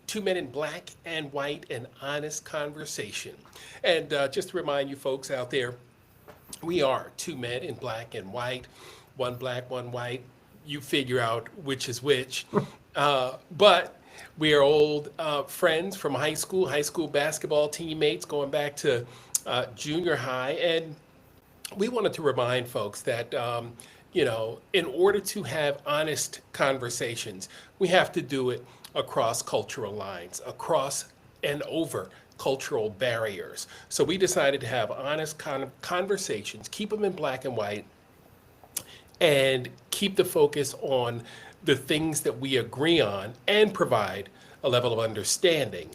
Two Men in Black and White, an honest conversation. And just to remind you folks out there, we are two men in black and white, one black, one white. You figure out which is which. But we are old friends from high school basketball teammates going back to junior high. And we wanted to remind folks that, in order to have honest conversations, we have to do it across cultural lines, across and over cultural barriers. So we decided to have honest conversations, keep them in black and white, and keep the focus on the things that we agree on and provide a level of understanding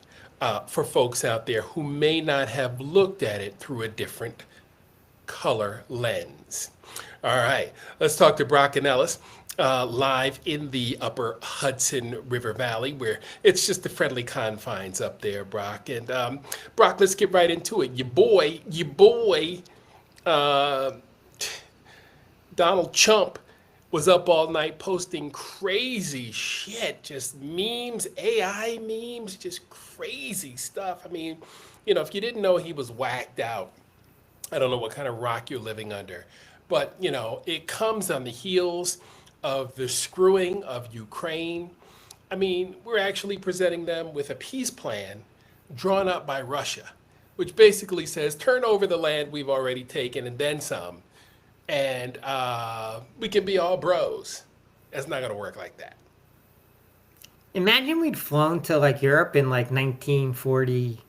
for folks out there who may not have looked at it through a different color lens. All right, let's talk to Brock and Ellis live in the upper Hudson River Valley, where it's just the friendly confines up there, Brock. And Brock, let's get right into it. Your boy, uh, Donald Trump was up all night posting crazy shit, just memes, AI memes, just crazy stuff. I mean, if you didn't know he was whacked out, I don't know what kind of rock you're living under, but it comes on the heels of the screwing of Ukraine. I mean, we're actually presenting them with a peace plan drawn up by Russia, which basically says turn over the land we've already taken and then some, and we can be all bros. That's not going to work like that. Imagine we'd flown to like Europe in like 1940,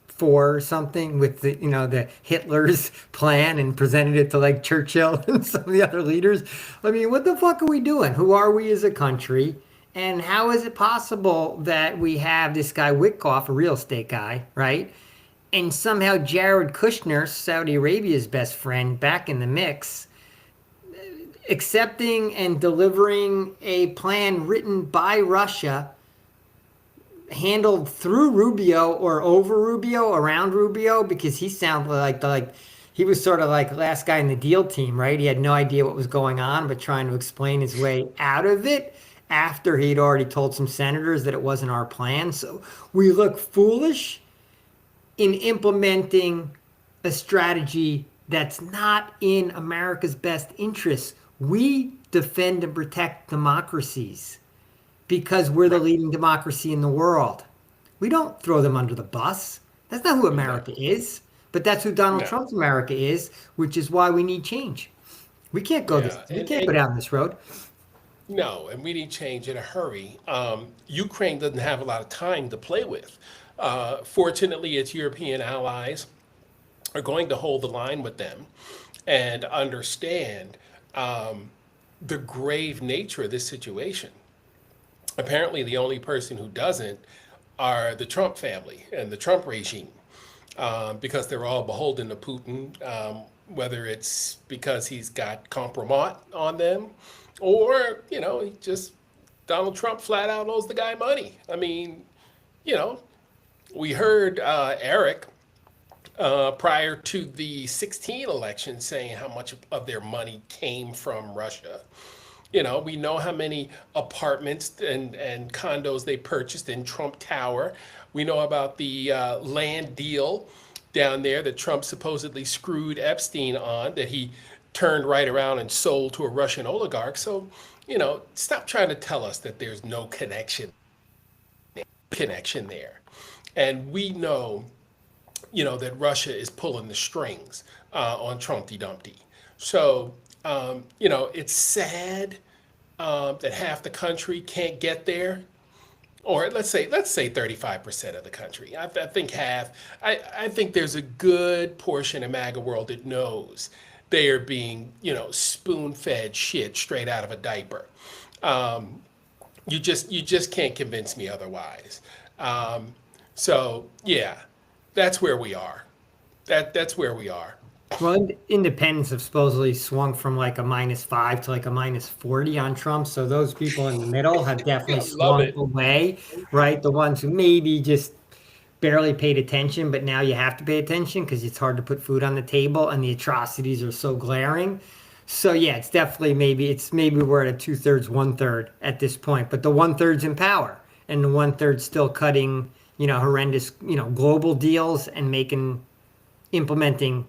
four or something with the Hitler's plan and presented it to like Churchill and some of the other leaders. I mean, what the fuck are we doing? Who are we as a country? And how is it possible that we have this guy Witkoff, a real estate guy, right? And somehow Jared Kushner, Saudi Arabia's best friend, back in the mix, accepting and delivering a plan written by Russia, handled through Rubio or over Rubio, around Rubio, because he sounded like he was sort of like last guy in the deal team, right? He had no idea what was going on, but trying to explain his way out of it after he'd already told some senators that it wasn't our plan. So we look foolish in implementing a strategy that's not in America's best interests. We defend and protect democracies because we're the Right. leading democracy in the world. We don't throw them under the bus. That's not who No, America is, but that's who Donald no. Trump's America is, which is why we need change. Yeah. We And, can't go and down this road. no, and we need change in a hurry. Ukraine doesn't have a lot of time to play with. Fortunately, its European allies are going to hold the line with them and understand um, the grave nature of this situation. Apparently, the only person who doesn't are the Trump family and the Trump regime, because they're all beholden to Putin, whether it's because he's got compromat on them or, he just, Donald Trump flat out owes the guy money. I mean, you know, we heard Eric prior to the 16 election saying how much of their money came from Russia. We know how many apartments and condos they purchased in Trump Tower. We know about the land deal down there that Trump supposedly screwed Epstein on, that he turned right around and sold to a Russian oligarch. So, stop trying to tell us that there's no connection there. And we know, that Russia is pulling the strings on Trumpy Dumpty. So, it's sad that half the country can't get there, or let's say 35% of the country. I think half. I think there's a good portion of MAGA world that knows they are being spoon fed shit straight out of a diaper. Um, you just can't convince me otherwise. Um, so yeah, that's where we are. That's where we are. Well, independents have supposedly swung from like a -5 to like a -40 on Trump. So those people in the middle have definitely I love swung it. away, right? The ones who maybe just barely paid attention, but now you have to pay attention because it's hard to put food on the table and the atrocities are so glaring. So yeah, it's definitely maybe we're at a 2/3, 1/3 at this point, but the 1/3's in power. and the 1/3 still cutting, horrendous, global deals and implementing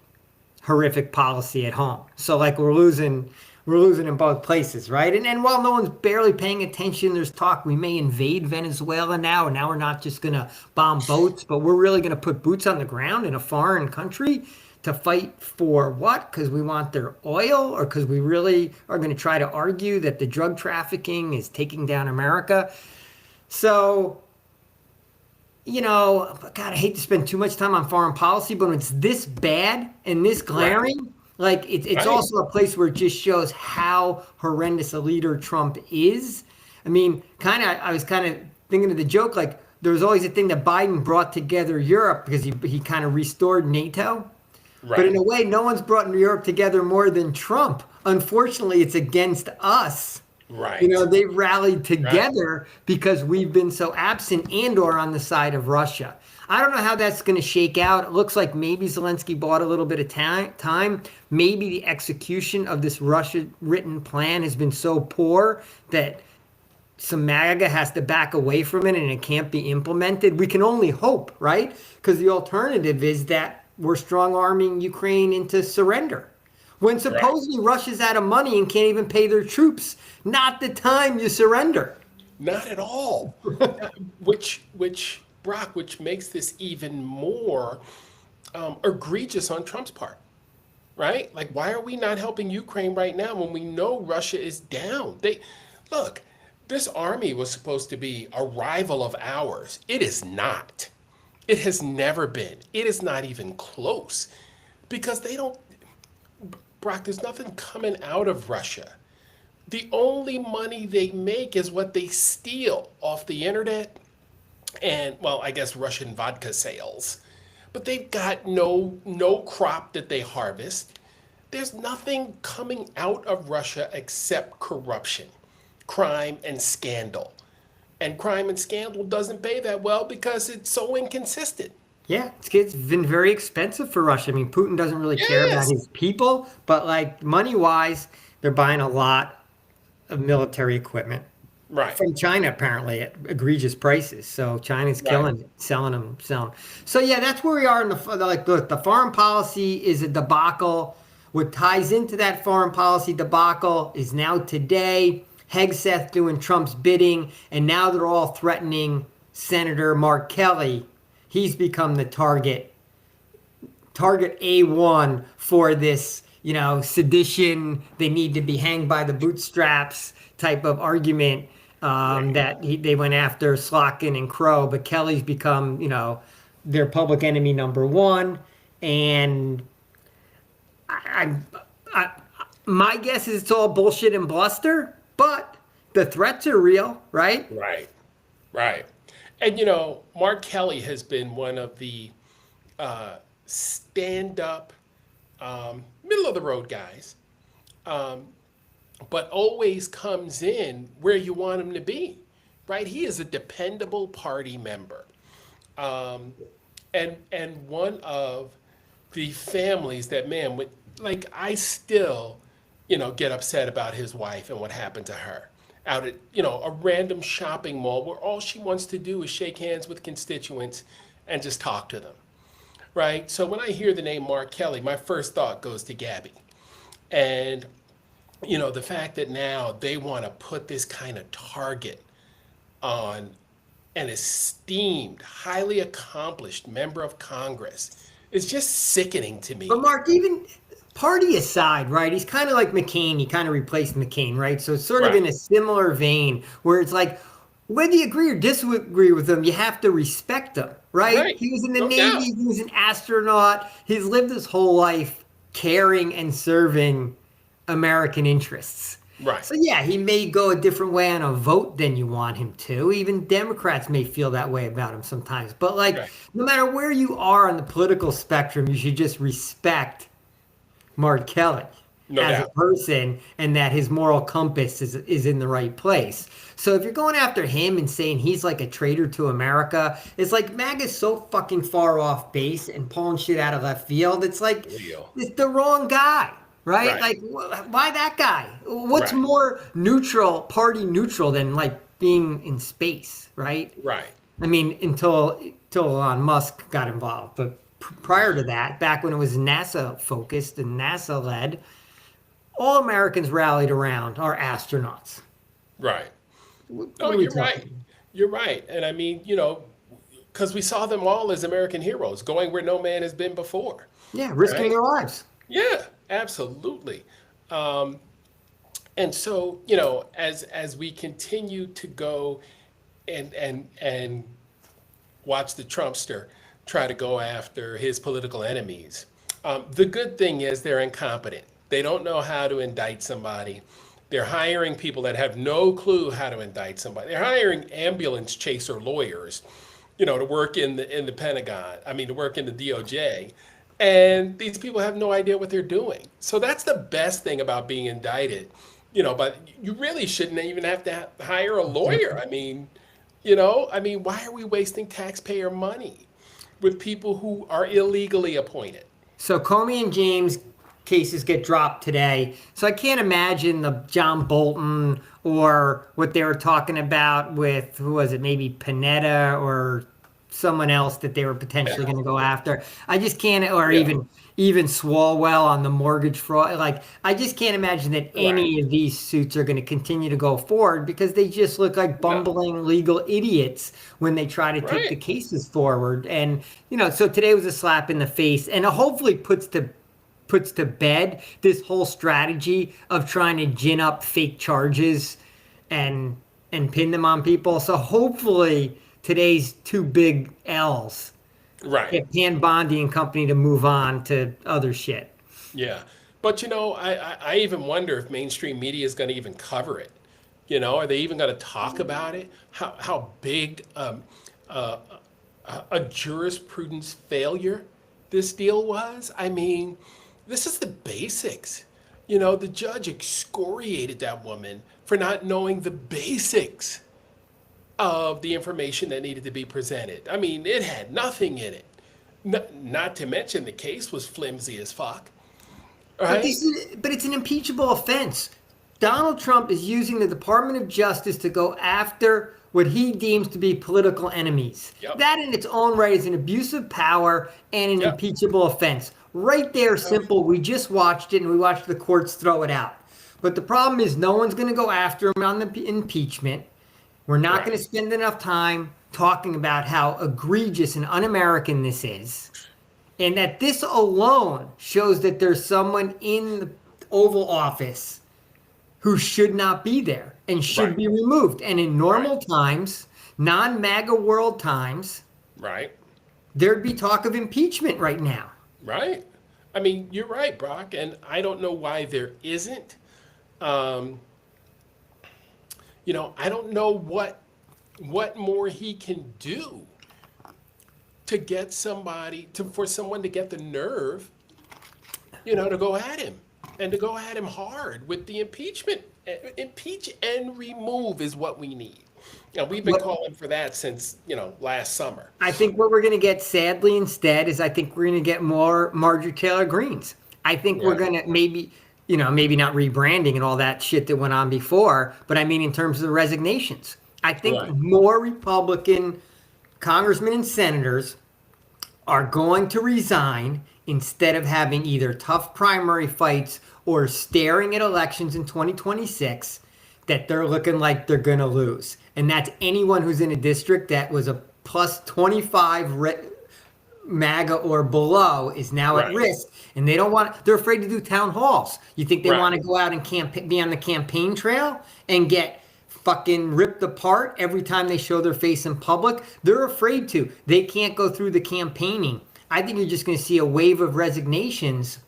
horrific policy at home. So like we're losing in both places, right? And while no one's barely paying attention, there's talk we may invade Venezuela now, and now we're not just going to bomb boats, but we're really going to put boots on the ground in a foreign country to fight for what? Because we want their oil, or because we really are going to try to argue that the drug trafficking is taking down America? So, God, I hate to spend too much time on foreign policy, but when it's this bad and this glaring, like it's Right. also a place where it just shows how horrendous a leader Trump is. I mean, I was kind of thinking of the joke, like there was always a thing that Biden brought together Europe because he kind of restored NATO. But in Right. a way, no one's brought Europe together more than Trump. Unfortunately, it's against us. Right. They've rallied together because we've been so absent and or on the side of Russia. I don't know how that's going to shake out. It looks like maybe Zelensky bought a little bit of time. Maybe the execution of this Russia-written plan has been so poor that some MAGA has to back away from it and it can't be implemented. We can only hope, right? Because the alternative is that we're strong-arming Ukraine into surrender. When supposedly Russia's out of money and can't even pay their troops, not the time you surrender. Not at all. Which makes this even more egregious on Trump's part, right? Like, why are we not helping Ukraine right now when we know Russia is down? Look, this army was supposed to be a rival of ours. It is not. It has never been. It is not even close because they don't. Brock, there's nothing coming out of Russia. The only money they make is what they steal off the internet and, well, I guess Russian vodka sales. But they've got no crop that they harvest. There's nothing coming out of Russia except corruption, crime, and scandal. And crime and scandal doesn't pay that well because it's so inconsistent. Yeah, it's been very expensive for Russia. I mean, Putin doesn't really care about Yes. his people, but like money-wise, they're buying a lot of military equipment Right. from China apparently at egregious prices. So China's killing it, selling them. So yeah, that's where we are in the foreign policy is a debacle. What ties into that foreign policy debacle is now today Hegseth doing Trump's bidding, and now they're all threatening Senator Mark Kelly. He's become the target A1 for this, sedition. They need to be hanged by the bootstraps type of argument they went after Slotkin and Crow. But Kelly's become, their public enemy number one. And my guess is it's all bullshit and bluster, but the threats are real, right? Right. Right. And Mark Kelly has been one of the stand-up, middle-of-the-road guys, but always comes in where you want him to be, right? He is a dependable party member, and one of the families that, man, I still, get upset about his wife and what happened to her out at a random shopping mall where all she wants to do is shake hands with constituents and just talk to them, right? So when I hear the name Mark Kelly, my first thought goes to Gabby, and the fact that now they want to put this kind of target on an esteemed, highly accomplished member of Congress is just sickening to me. But Mark, even party aside, right? He's kind of like McCain. He kind of replaced McCain, right? So it's sort of Right. in a similar vein where it's like, whether you agree or disagree with him, you have to respect him, right? Right. He was in the No Navy. doubt. He was an astronaut. He's lived his whole life caring and serving American interests. Right. So yeah, he may go a different way on a vote than you want him to. Even Democrats may feel that way about him sometimes. But like, Right. no matter where you are on the political spectrum, you should just respect Mark Kelly No as doubt. a person, and that his moral compass is in the right place. So if you're going after him and saying he's like a traitor to America, it's like MAGA's so fucking far off base and pulling shit out of left field. It's like Real. it's the wrong guy, right? Right. Like why that guy? What's Right. more neutral, party neutral than like being in space, right? Right. I mean, until Elon Musk got involved, but prior to that, back when it was NASA focused and NASA led, all Americans rallied around our astronauts. Right. What Oh, are we you're right. talking? You're right. And I mean, because we saw them all as American heroes, going where no man has been before. Yeah, risking Right? their lives. Yeah, absolutely. And so, as we continue to go and watch the Trumpster try to go after his political enemies, the good thing is they're incompetent. They don't know how to indict somebody. They're hiring people that have no clue how to indict somebody. They're hiring ambulance chaser lawyers, to work in the Pentagon. I mean, to work in the DOJ. And these people have no idea what they're doing. So that's the best thing about being indicted. But you really shouldn't even have to hire a lawyer. I mean, why are we wasting taxpayer money with people who are illegally appointed? So Comey and James cases get dropped today. So I can't imagine the John Bolton or what they were talking about with, who was it, maybe Panetta or someone else that they were potentially going to go after. I just can't, or Yeah, even Swalwell on the mortgage fraud. Like, I just can't imagine that right. any of these suits are going to continue to go forward because they just look like No, bumbling legal idiots when they try to take the right. cases forward. And so today was a slap in the face, and it hopefully puts to bed this whole strategy of trying to gin up fake charges and pin them on people. So hopefully today's two big L's Right. get Pan Bondi and company to move on to other shit. Yeah. But I even wonder if mainstream media is going to even cover it. Are they even going to talk about it? How big a jurisprudence failure this deal was? I mean, this is the basics. The judge excoriated that woman for not knowing the basics of the information that needed to be presented. I mean, it had nothing in it. Not to mention the case was flimsy as fuck, But right? it's an impeachable offense. Donald Trump is using the Department of Justice to go after what he deems to be political enemies. Yep. That in its own right is an abuse of power and an Yep. impeachable offense. Right there, simple. We just watched it and we watched the courts throw it out. But the problem is no one's going to go after him on the impeachment. We're not going Right. to spend enough time talking about how egregious and un-American this is. And that this alone shows that there's someone in the Oval Office who should not be there and should Right. be removed. And in Right. normal times, non MAGA world times, Right. there'd be talk of impeachment right now. Right. I mean, you're right, Brock, and I don't know why there isn't. Um, I don't know what more he can do to get for someone to get the nerve, to go at him and to go at him hard with the impeachment. Impeach and remove is what we need. We've been What calling for that since, last summer. I think what we're going to get, sadly, instead, is I think we're going to get more Marjorie Taylor Greens. I think we're Yeah. going to maybe not rebranding and all that shit that went on before, but I mean in terms of the resignations. I think Right. more Republican congressmen and senators are going to resign instead of having either tough primary fights or staring at elections in 2026 that they're looking like they're going to lose. And that's anyone who's in a district that was a plus 25 MAGA or below is now at Right. risk, and they're afraid to do town halls. You think they Right. want to go out and be on the campaign trail and get fucking ripped apart every time they show their face in public? They're afraid to. They can't go through the campaigning. I think you're just going to see a wave of resignations,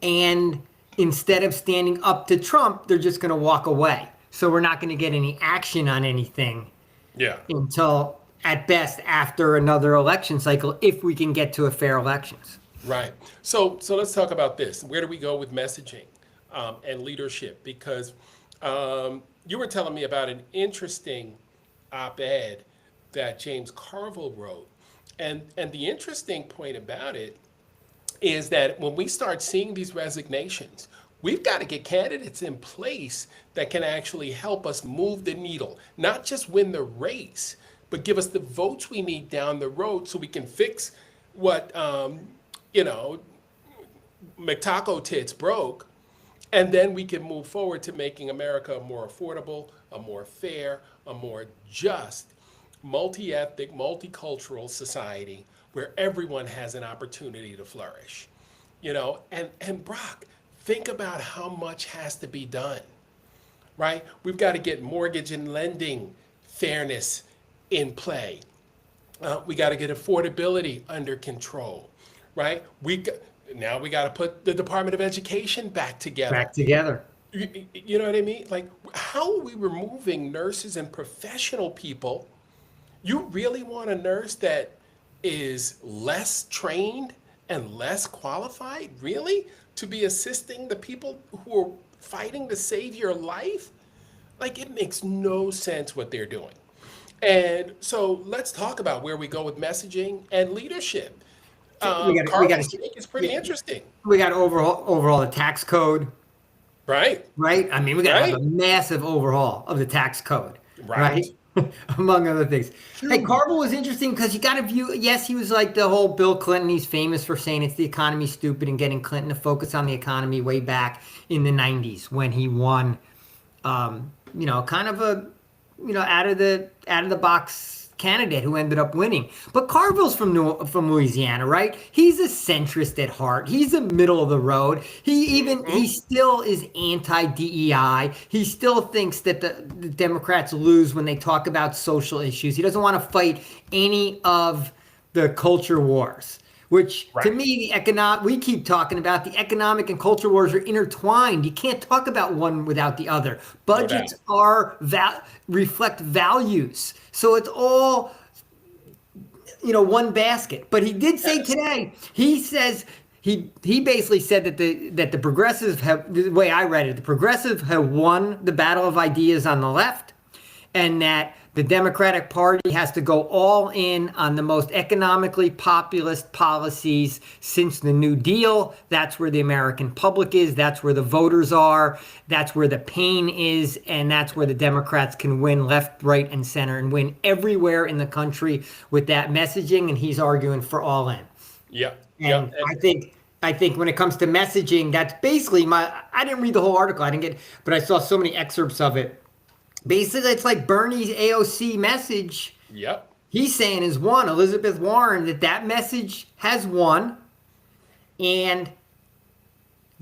and instead of standing up to Trump, they're just going to walk away. So we're not going to get any action on anything Yeah. until at best after another election cycle, if we can get to a fair elections. Right. So let's talk about this. Where do we go with messaging and leadership? Because you were telling me about an interesting op-ed that James Carville wrote, and the interesting point about it is that when we start seeing these resignations, we've got to get candidates in place that can actually help us move the needle, not just win the race, but give us the votes we need down the road so we can fix what, you know, McTaco Tits broke. And then we can move forward to making America a more affordable, a more fair, a more just, multi-ethnic, multicultural society where everyone has an opportunity to flourish. You know, and Brock, think about how much has to be done, right? We've got to get mortgage and lending fairness in play. We got to get affordability under control, right? Now we got to put the Department of Education back together. Back together. You know what I mean? Like, how are we removing nurses and professional people? You really want a nurse that is less trained and less qualified, really, to be assisting the people who are fighting to save your life? Like, it makes no sense what they're doing. And so let's talk about where we go with messaging and leadership. Carl's take is pretty interesting. We got to overhaul the tax code. Right. Right? I mean, we got to have a massive overhaul of the tax code. Right? Among other things. Hey, Carville was interesting because you got to view, yes, he was like the whole Bill Clinton. He's famous for saying it's the economy stupid and getting Clinton to focus on the economy way back in the 90s when he won, you know, kind of a, you know, out of the box candidate who ended up winning. But Carville's from Louisiana, right? He's a centrist at heart. He's a middle of the road. He still is anti-DEI. He still thinks that the Democrats lose when they talk about social issues. He doesn't want to fight any of the culture wars. Which to me, we keep talking about the economic and culture wars are intertwined. You can't talk about one without the other. Budgets reflect values. So it's all, you know, one basket. But he did say today, he says, he basically said that the progressives have, the way I read it, the progressives have won the battle of ideas on the left, and that the Democratic Party has to go all in on the most economically populist policies since the New Deal. That's where the American public is. That's where the voters are. That's where the pain is. And that's where the Democrats can win left, right, and center and win everywhere in the country with that messaging. And he's arguing for all in. Yeah. And I think when it comes to messaging, that's basically I didn't read the whole article. But I saw so many excerpts of it. Basically, it's like Bernie's AOC message. Yep. He's saying is won. Elizabeth Warren, that message has won. And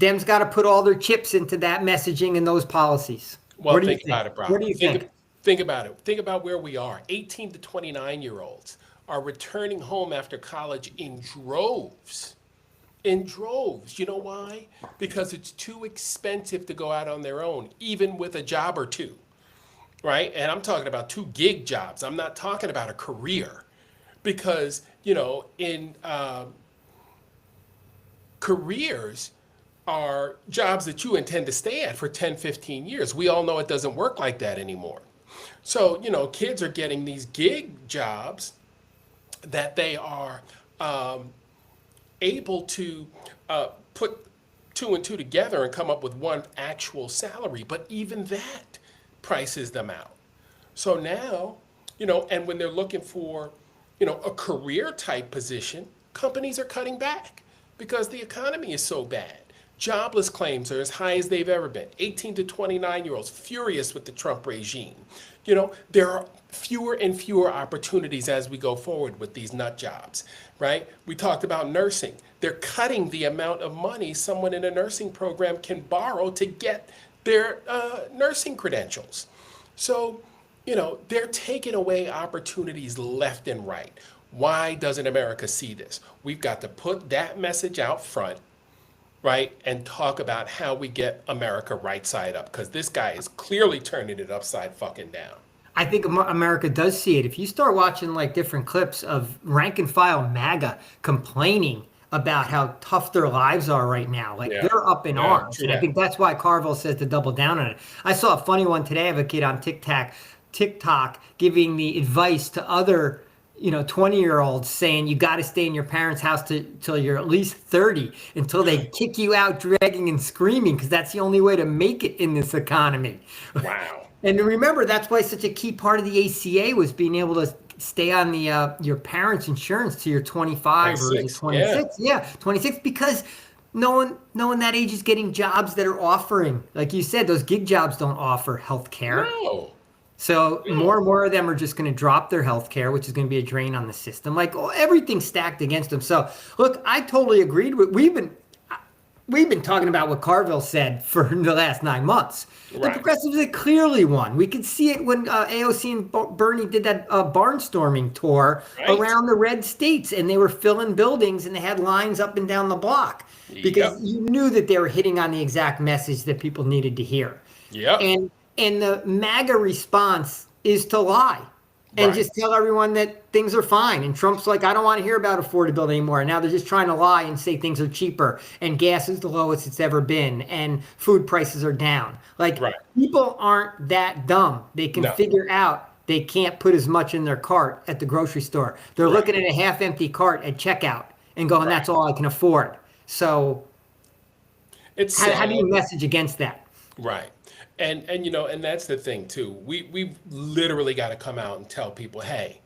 Dems got to put all their chips into that messaging and those policies. Well, think about it, Brock. What do you think? Think about it. Think about where we are. 18 to 29-year-olds are returning home after college in droves. In droves. You know why? Because it's too expensive to go out on their own, even with a job or two. Right? And I'm talking about 2 gig jobs. I'm not talking about a career. Because, you know, in careers are jobs that you intend to stay at for 10, 15 years. We all know it doesn't work like that anymore. So, you know, kids are getting these gig jobs that they are able to put 2 and 2 together and come up with one actual salary. But even that prices them out. So now, you know, and when they're looking for, you know, a career type position, companies are cutting back because the economy is so bad. Jobless claims are as high as they've ever been. 18 to 29-year-olds furious with the Trump regime. You know, there are fewer and fewer opportunities as we go forward with these nut jobs, right? We talked about nursing. They're cutting the amount of money someone in a nursing program can borrow to get their nursing credentials. So, you know, they're taking away opportunities left and right. Why doesn't America see this? We've got to put that message out front, right? And talk about how we get America right side up, because this guy is clearly turning it upside fucking down. I think America does see it. If you start watching like different clips of rank and file MAGA complaining about how tough their lives are right now. Like they're up in arms. And I think that's why Carville says to double down on it. I saw a funny one today of a kid on TikTok giving the advice to other 20-year-olds saying you got to stay in your parents' house till you're at least 30 until they kick you out dragging and screaming because that's the only way to make it in this economy. Wow. And remember, that's why such a key part of the ACA was being able to stay on the your parents' insurance till you're 25 or is it 26. 26? Yeah. Yeah, 26 because no one that age is getting jobs that are offering, like you said, those gig jobs don't offer health care. No. So more No. and more of them are just going to drop their health care, which is going to be a drain on the system. Like everything's stacked against them. So look, I totally agreed with we've been talking about what Carville said for the last 9 months. The Right. progressives had clearly won. We could see it when AOC and Bernie did that barnstorming tour Right. around the red states, and they were filling buildings and they had lines up and down the block because Yep. you knew that they were hitting on the exact message that people needed to hear. Yep. And the MAGA response is to lie and Right. just tell everyone that things are fine. And Trump's like, I don't want to hear about affordability anymore. And now they're just trying to lie and say things are cheaper and gas is the lowest it's ever been and food prices are down. Like Right. people aren't that dumb. They can No. figure out they can't put as much in their cart at the grocery store. They're Right. looking at a half empty cart at checkout and going, that's Right. all I can afford. So It's how do sad. you message against that? Right. And that's the thing too. We've literally got to come out and tell people, hey,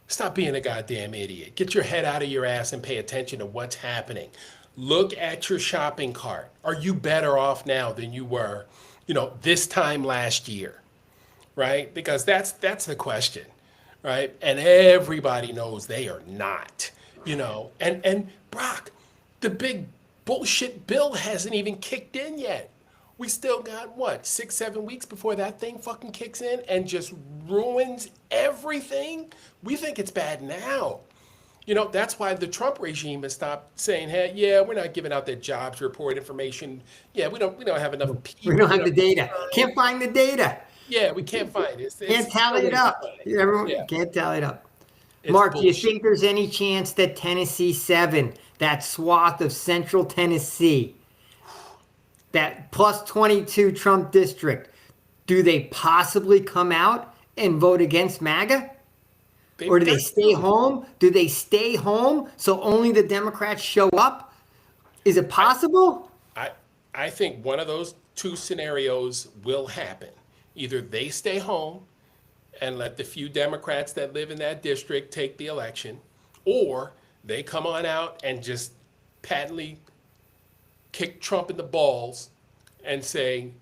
stop being a goddamn idiot. Get your head out of your ass and pay attention to what's happening. Look at your shopping cart. Are you better off now than you were, this time last year? Right? Because that's the question, right? And everybody knows they are not, And Brock, the big bullshit bill hasn't even kicked in yet. We still got what, 6, 7 weeks before that thing fucking kicks in and just ruins everything? We think it's bad now. That's why the Trump regime has stopped saying, hey, yeah, we're not giving out that jobs report information. Yeah, we don't have enough people. We don't have the enough data. time. Can't find the data. Yeah, we can't find it. Can't tally it up. Everyone Yeah, can't tally it up. it's Mark, do you bullshit. think there's any chance that Tennessee 7, that swath of central Tennessee, that plus 22 Trump district, do they possibly come out and vote against MAGA? They've Or do they got stay to. home? Do they stay home so only the Democrats show up? Is it possible? I I think one of those two scenarios will happen. Either they stay home and let the few Democrats that live in that district take the election, or they come on out and just patently kick Trump in the balls and say,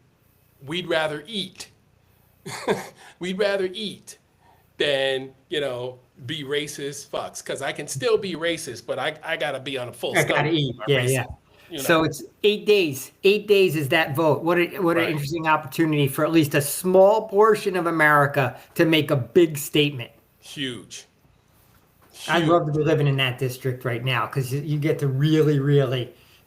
we'd rather eat. We'd rather eat than, be racist fucks. Because I can still be racist, but I got to be on a full I stomach. gotta eat. with my Yeah, racism, yeah. you So know? it's 8 days. 8 days is that vote. What an Right. interesting opportunity for at least a small portion of America to make a big statement. Huge. I'd Huge. love to be living in that district right now because you get to really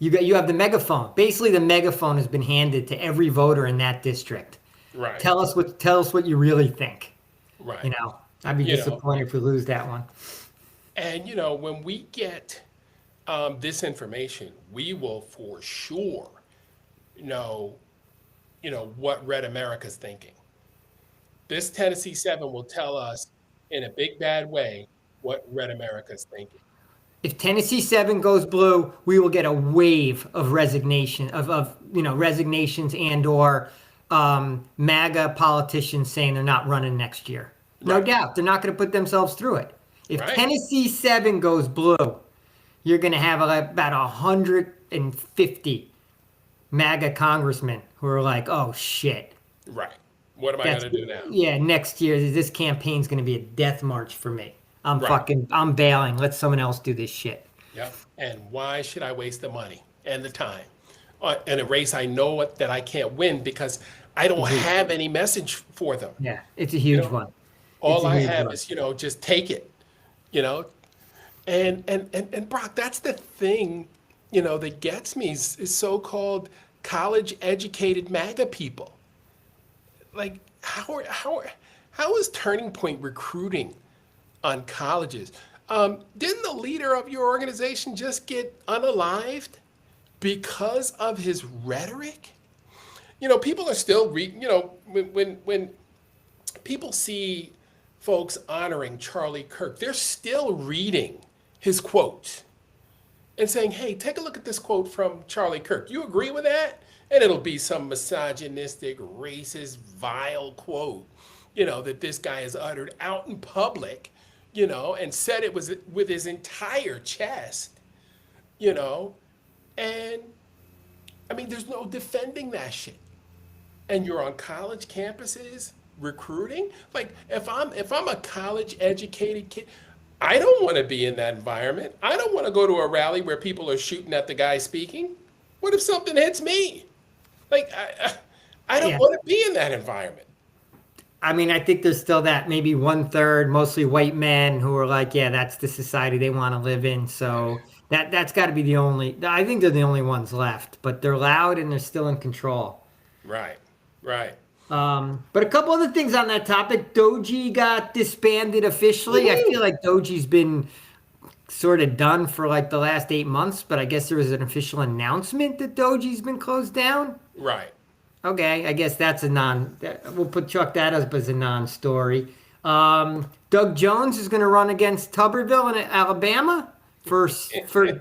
you have the megaphone. Basically, the megaphone has been handed to every voter in that district. Right. Tell us what you really think. Right. I'd be You know. disappointed if we lose that one. And when we get this information, we will for sure know, what Red America's thinking. This Tennessee 7 will tell us in a big bad way what Red America's thinking. If Tennessee 7 goes blue, we will get a wave of resignation of resignations and or MAGA politicians saying they're not running next year. No Right. doubt, they're not going to put themselves through it. If Right. Tennessee 7 goes blue, you're going to have about 150 MAGA congressmen who are like, "Oh shit, Right. What am I going to do now? yeah, next year this campaign's going to be a death march for me. Right. I'm bailing. Let someone else do this shit." Yep. And why should I waste the money and the time in a race I know that I can't win because I don't have any message for them? Yeah, it's a huge know, one. All It's a I huge have one. is, just take it, you know. And Brock, that's the thing, that gets me is so-called college-educated MAGA people. Like, how is Turning Point recruiting on colleges? Didn't the leader of your organization just get unalived because of his rhetoric? People are still when people see folks honoring Charlie Kirk. They're still reading his quote and saying, hey, take a look at this quote from Charlie Kirk. You agree with that? And it'll be some misogynistic, racist, vile quote, that this guy has uttered out in public, and said it was with his entire chest, and I mean, there's no defending that shit. And you're on college campuses recruiting. Like, if I'm a college educated kid, I don't want to be in that environment. I don't want to go to a rally where people are shooting at the guy speaking. What if something hits me? Like, I don't Yeah. want to be in that environment. I mean, I think there's still that maybe 1/3, mostly white men who are like, yeah, that's the society they want to live in. So that's got to be the only. I think they're the only ones left, but they're loud and they're still in control. Right, right. But a couple other things on that topic. Doji got disbanded officially. I feel like Doji's been sort of done for like the last 8 months, but I guess there was an official announcement that Doji's been closed down. Right. Okay, I guess that's a we'll chuck that as a non-story. Doug Jones is going to run against Tuberville in Alabama for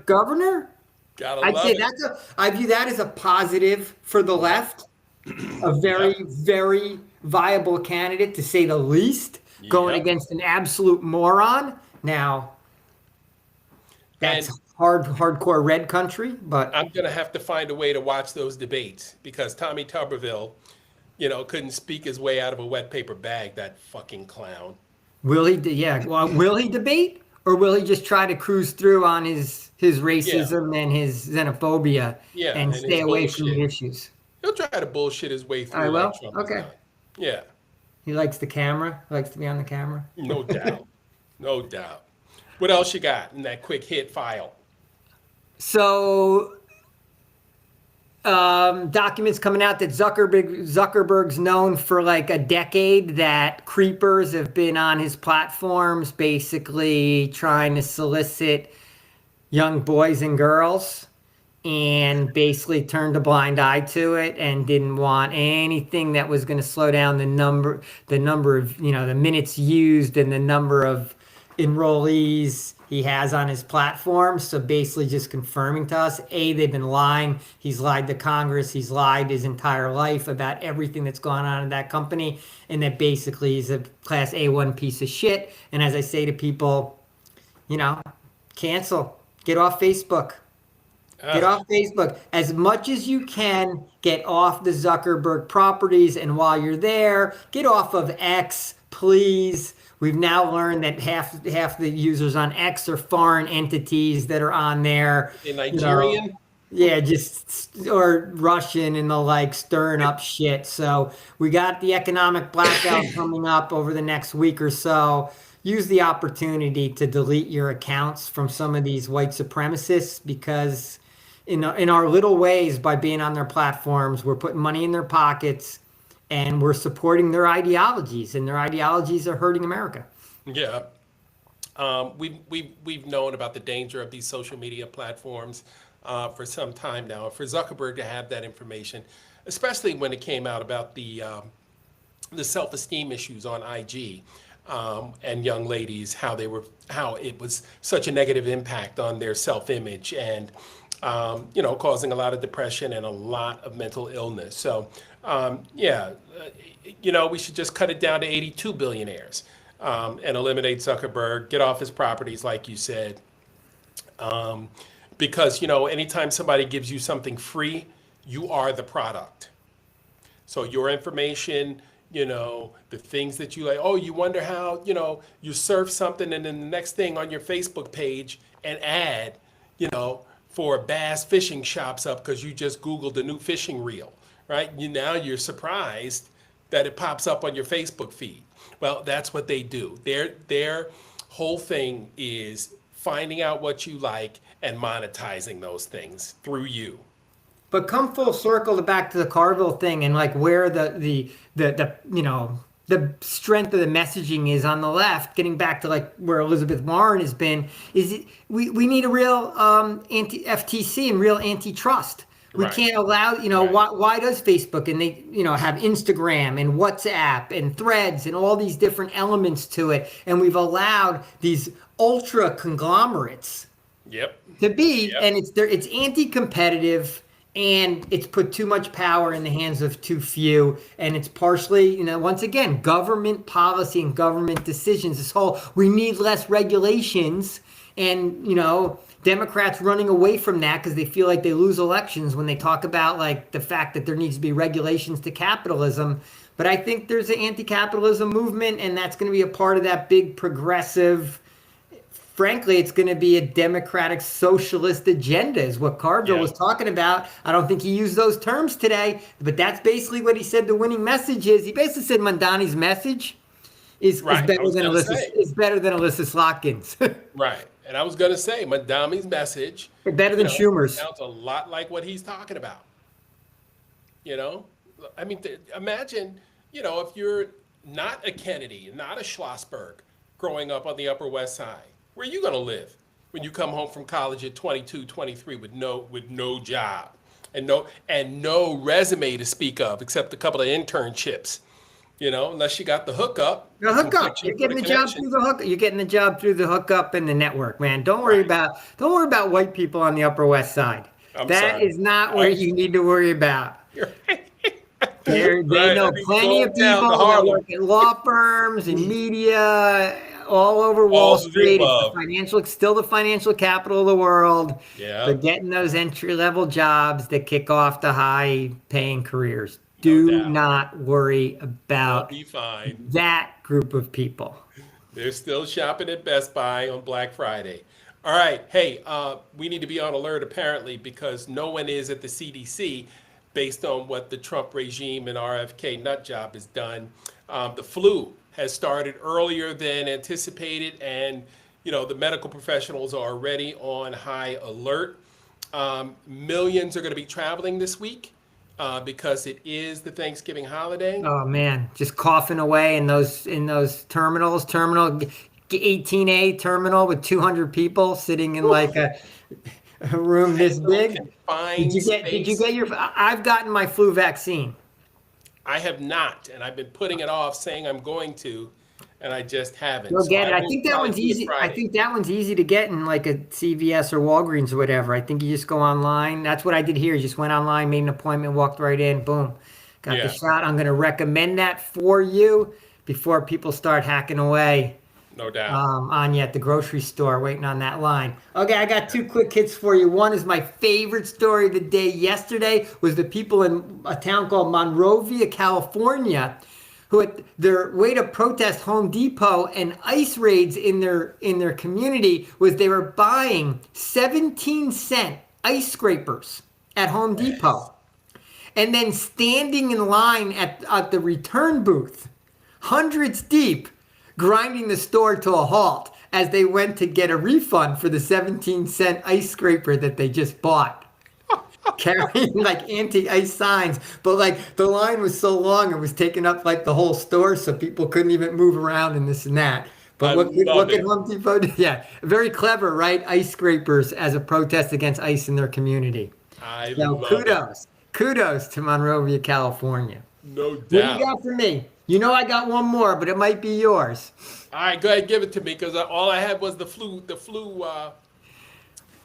governor. Gotta I'd love say it. I view that as a positive for the left. A very, very viable candidate, to say the least, going Yep. against an absolute moron. Now, that's And hardcore red country, but I'm gonna have to find a way to watch those debates because Tommy Tuberville, couldn't speak his way out of a wet paper bag. That fucking clown. will he? Yeah. Well, will he debate, or will he just try to cruise through on his racism and his xenophobia Yeah, and and stay his away from the bullshit. issues? He'll try to bullshit his way through I will? like Trump has Okay. done. Yeah, He likes the camera. He likes to be on the camera. no doubt. No doubt. What else you got in that quick hit file? So, documents coming out that Zuckerberg's known for like a decade that creepers have been on his platforms, basically trying to solicit young boys and girls, and basically turned a blind eye to it and didn't want anything that was going to slow down the number of the minutes used and the number of enrollees he has on his platform. So basically just confirming to us, they've been lying. He's lied to Congress. He's lied his entire life about everything that's gone on in that company. And that basically he's a class A1 piece of shit. And as I say to people, cancel, get off Facebook. Get off Facebook. As much as you can, get off the Zuckerberg properties. And while you're there, get off of X, please. We've now learned that half the users on X are foreign entities that are on there. In Nigerian? Yeah, or Russian and the like, stirring up shit. So we got the economic blackout coming up over the next week or so. Use the opportunity to delete your accounts from some of these white supremacists, because in our little ways, by being on their platforms, we're putting money in their pockets and we're supporting their ideologies, and their ideologies are hurting America. Yeah. We've known about the danger of these social media platforms for some time now. For Zuckerberg to have that information, especially when it came out about the self-esteem issues on IG, and young ladies, how it was such a negative impact on their self-image, and causing a lot of depression and a lot of mental illness. So we should just cut it down to 82 billionaires, and eliminate Zuckerberg, get off his properties, like you said. Because, anytime somebody gives you something free, you are the product. So your information, the things that you like, you wonder how, you surf something and then the next thing on your Facebook page, an ad, for bass fishing shops up because you just Googled a new fishing reel, right? Now you're surprised that it pops up on your Facebook feed. Well, that's what they do. Their whole thing is finding out what you like and monetizing those things through you. But come full circle back to the Carville thing, and like where the strength of the messaging is on the left, getting back to like where Elizabeth Warren has been, we need a real anti-FTC and real antitrust. We Right. can't allow, Right. why does Facebook and they, have Instagram and WhatsApp and Threads and all these different elements to it, and we've allowed these ultra conglomerates Yep. to be, Yep. and it's anti-competitive, and it's put too much power in the hands of too few, and it's partially, once again, government policy and government decisions. This whole, we need less regulations, and Democrats running away from that because they feel like they lose elections when they talk about like the fact that there needs to be regulations to capitalism. But I think there's an anti-capitalism movement, and that's going to be a part of that big progressive. Frankly, it's going to be a democratic socialist agenda, is what Carville Yeah. was talking about. I don't think he used those terms today, but that's basically what he said the winning message is. He basically said Mandani's message is Right. I better was than gonna say. is better than Alyssa Slotkin's. Right. And I was going to say, Madami's message, Better than Schumer's. sounds a lot like what he's talking about. You know, I mean, imagine, if you're not a Kennedy, not a Schlossberg, growing up on the Upper West Side, where are you going to live when you come home from college at 22, 23 with no job and no resume to speak of except a couple of internships, unless you got the hookup. The some hookup. connection You're for getting the job connection. through the hook. You're getting the job through the hookup and the network, man. Don't worry Right. about white people on the Upper West Side. I'm That sorry. is not where you need to worry about. They Right, know I mean, plenty of going down to people that Harlem. work at law firms and media all over Wall All of the Street. above. It's still the financial capital of the world. Yeah. They're getting those entry level jobs that kick off the high paying careers. No Do doubt. not worry They'll about be fine. that group of people. They're still shopping at Best Buy on Black Friday. All right. Hey, we need to be on alert apparently because no one is at the CDC based on what the Trump regime and RFK nut job has done. The flu has started earlier than anticipated, and the medical professionals are already on high alert. Millions are going to be traveling this week because it is the Thanksgiving holiday. Oh man, just coughing away in those terminals. Terminal 18A terminal with 200 people sitting in like a room this big. Confined Did you space. get your? I've gotten my flu vaccine. I have not, and I've been putting it off, saying I'm going to, and I just haven't. Go So get it. I will think that probably one's do it easy. I Friday. think that one's easy to get in like a CVS or Walgreens or whatever. I think you just go online. That's what I did here. Just went online, made an appointment, walked right in, boom, got Yeah. the shot. I'm going to recommend that for you before people start hacking away No doubt. on you at the grocery store waiting on that line. Okay, I got two quick hits for you. One is my favorite story of the day yesterday was the people in a town called Monrovia, California, who at their way to protest Home Depot and ICE raids in their community was they were buying 17-cent ice scrapers at Home Depot and then standing in line at the return booth, hundreds deep, grinding the store to a halt as they went to get a refund for the 17-cent ice scraper that they just bought. Carrying like anti-ice signs, but like the line was so long it was taking up like the whole store, so people couldn't even move around and this and that. But I what love could it. Home Depot do? Yeah, very clever, right? Ice scrapers as a protest against ice in their community. I So love it. kudos to Monrovia, California. No What do you doubt. got for me? You know I got one more, but it might be yours. All right, go ahead, give it to me because all I had was the flu.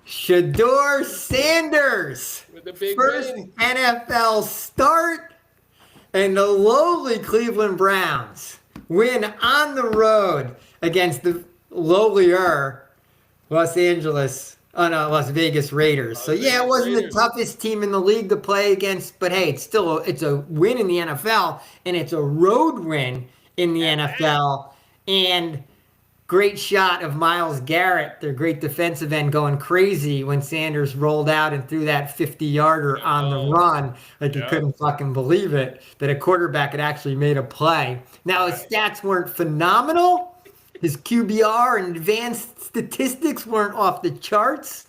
Shador Sanders, With the big first win. NFL start, and the lowly Cleveland Browns win on the road against the lowlier Las Vegas Raiders. So yeah, it wasn't the Raiders. toughest team in the league to play against, but hey, it's a win in the NFL, and it's a road win in the NFL, and great shot of Myles Garrett, their great defensive end, going crazy when Sanders rolled out and threw that 50-yarder on the run. Like you Yeah. couldn't fucking believe it that a quarterback had actually made a play. Now, his stats weren't phenomenal. His QBR and advanced statistics weren't off the charts.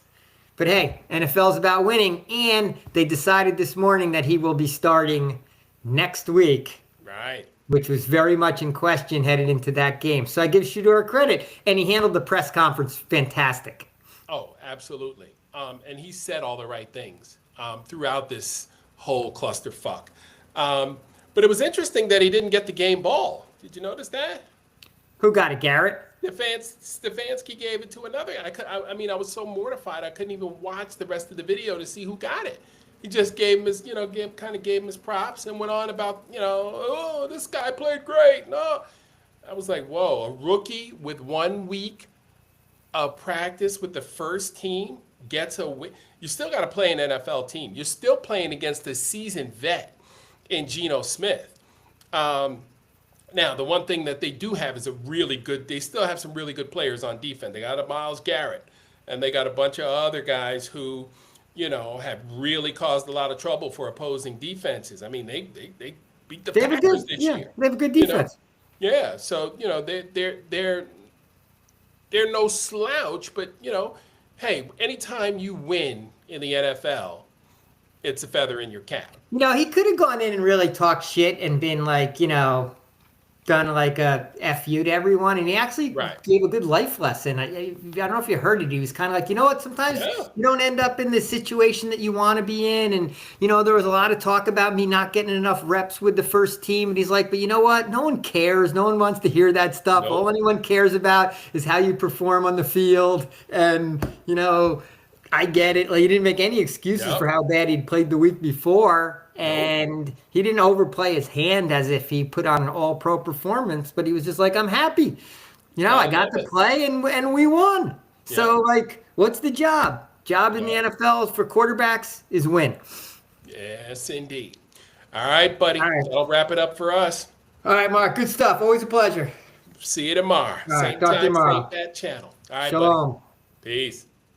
But hey, NFL's about winning, and they decided this morning that he will be starting next week, Right. which was very much in question headed into that game. So I give Shador credit, and he handled the press conference fantastic. Oh, absolutely. And he said all the right things. throughout this whole clusterfuck. But it was interesting that he didn't get the game ball. Did you notice that? Who got it, Garrett? Stefanski gave it to another guy. I mean, I was so mortified I couldn't even watch the rest of the video to see who got it. He just gave him his, kind of gave him his props and went on about, oh, this guy played great. No, I was like, whoa, a rookie with 1 week of practice with the first team gets a win. You still got to play an NFL team. You're still playing against a seasoned vet in Geno Smith. Now, the one thing that they do have is they still have some really good players on defense. They got a Myles Garrett, and they got a bunch of other guys who, have really caused a lot of trouble for opposing defenses. I mean, they beat the Packers this year. They have a good defense. Yeah, so, they're no slouch, but, hey, anytime you win in the NFL, it's a feather in your cap. He could have gone in and really talked shit and been like, done like a F you to everyone, and he actually gave a good life lesson. I don't know if you heard it. He was kind of like, you know what, sometimes you don't end up in the situation that you want to be in, and there was a lot of talk about me not getting enough reps with the first team, and he's like, but you know what, no one cares, no one wants to hear that stuff. All anyone cares about is how you perform on the field, and I get it. Like, he didn't make any excuses for how bad he'd played the week before. And he didn't overplay his hand as if he put on an all-pro performance, but he was just like, I'm happy. I got to play and we won. Yeah. So, what's the job? Job in the NFL for quarterbacks is win. Yes, indeed. All right, buddy. All right. That'll wrap it up for us. All right, Mark. Good stuff. Always a pleasure. See you tomorrow. All right, talk to you tomorrow. Same channel. All right, Shalom. buddy. Peace.